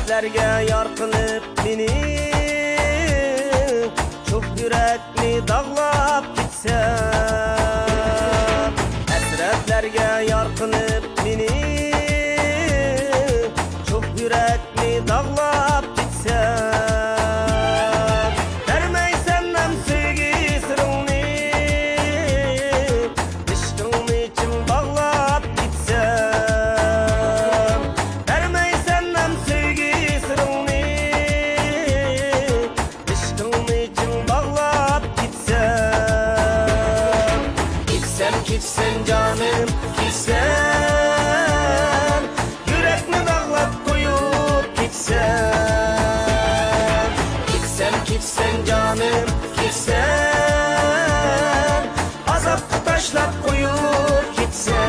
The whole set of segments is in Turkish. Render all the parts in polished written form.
Hasretlerge yar kılıp beni, çok yürekni dağlap gitsem. Hasretlerge yar kılıp beni, çok yürekni dağlap gitsem. Vermeysen hem sevgi sırrını, aşkın için bağlap gitsem. Vermeysen hem sevgi sırrını, aşkın için bağlap gitsem. Gitsem gitsen canım gitsen, yürekni dağlap koyup gitsem. Gitsem gitsen canım gitsen, azap taşlap koyup gitsem.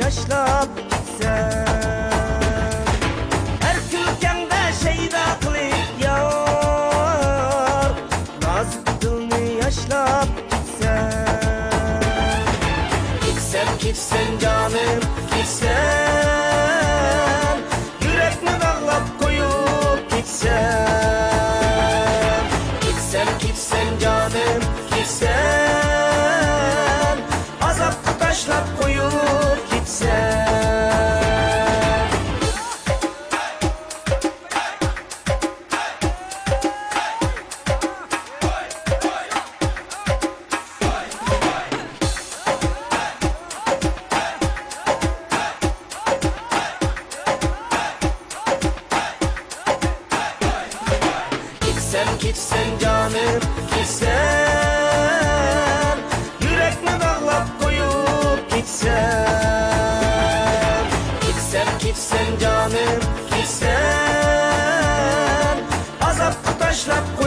Yaşlap gitsen, her külkende şeyda kılıp yar, nazik dilni yaşlap gitsen. Gitsem gitsen canım gitsen, yürekni dağlap koyup gitsen. Gitsem gitsen canım gitsen, azap taşlap koyup gitsen. Gitsem gitsen canım gitsen, yürekni dağlap koyup gitsen. Gitsem gitsen canım gitsen, azap taşlap koyup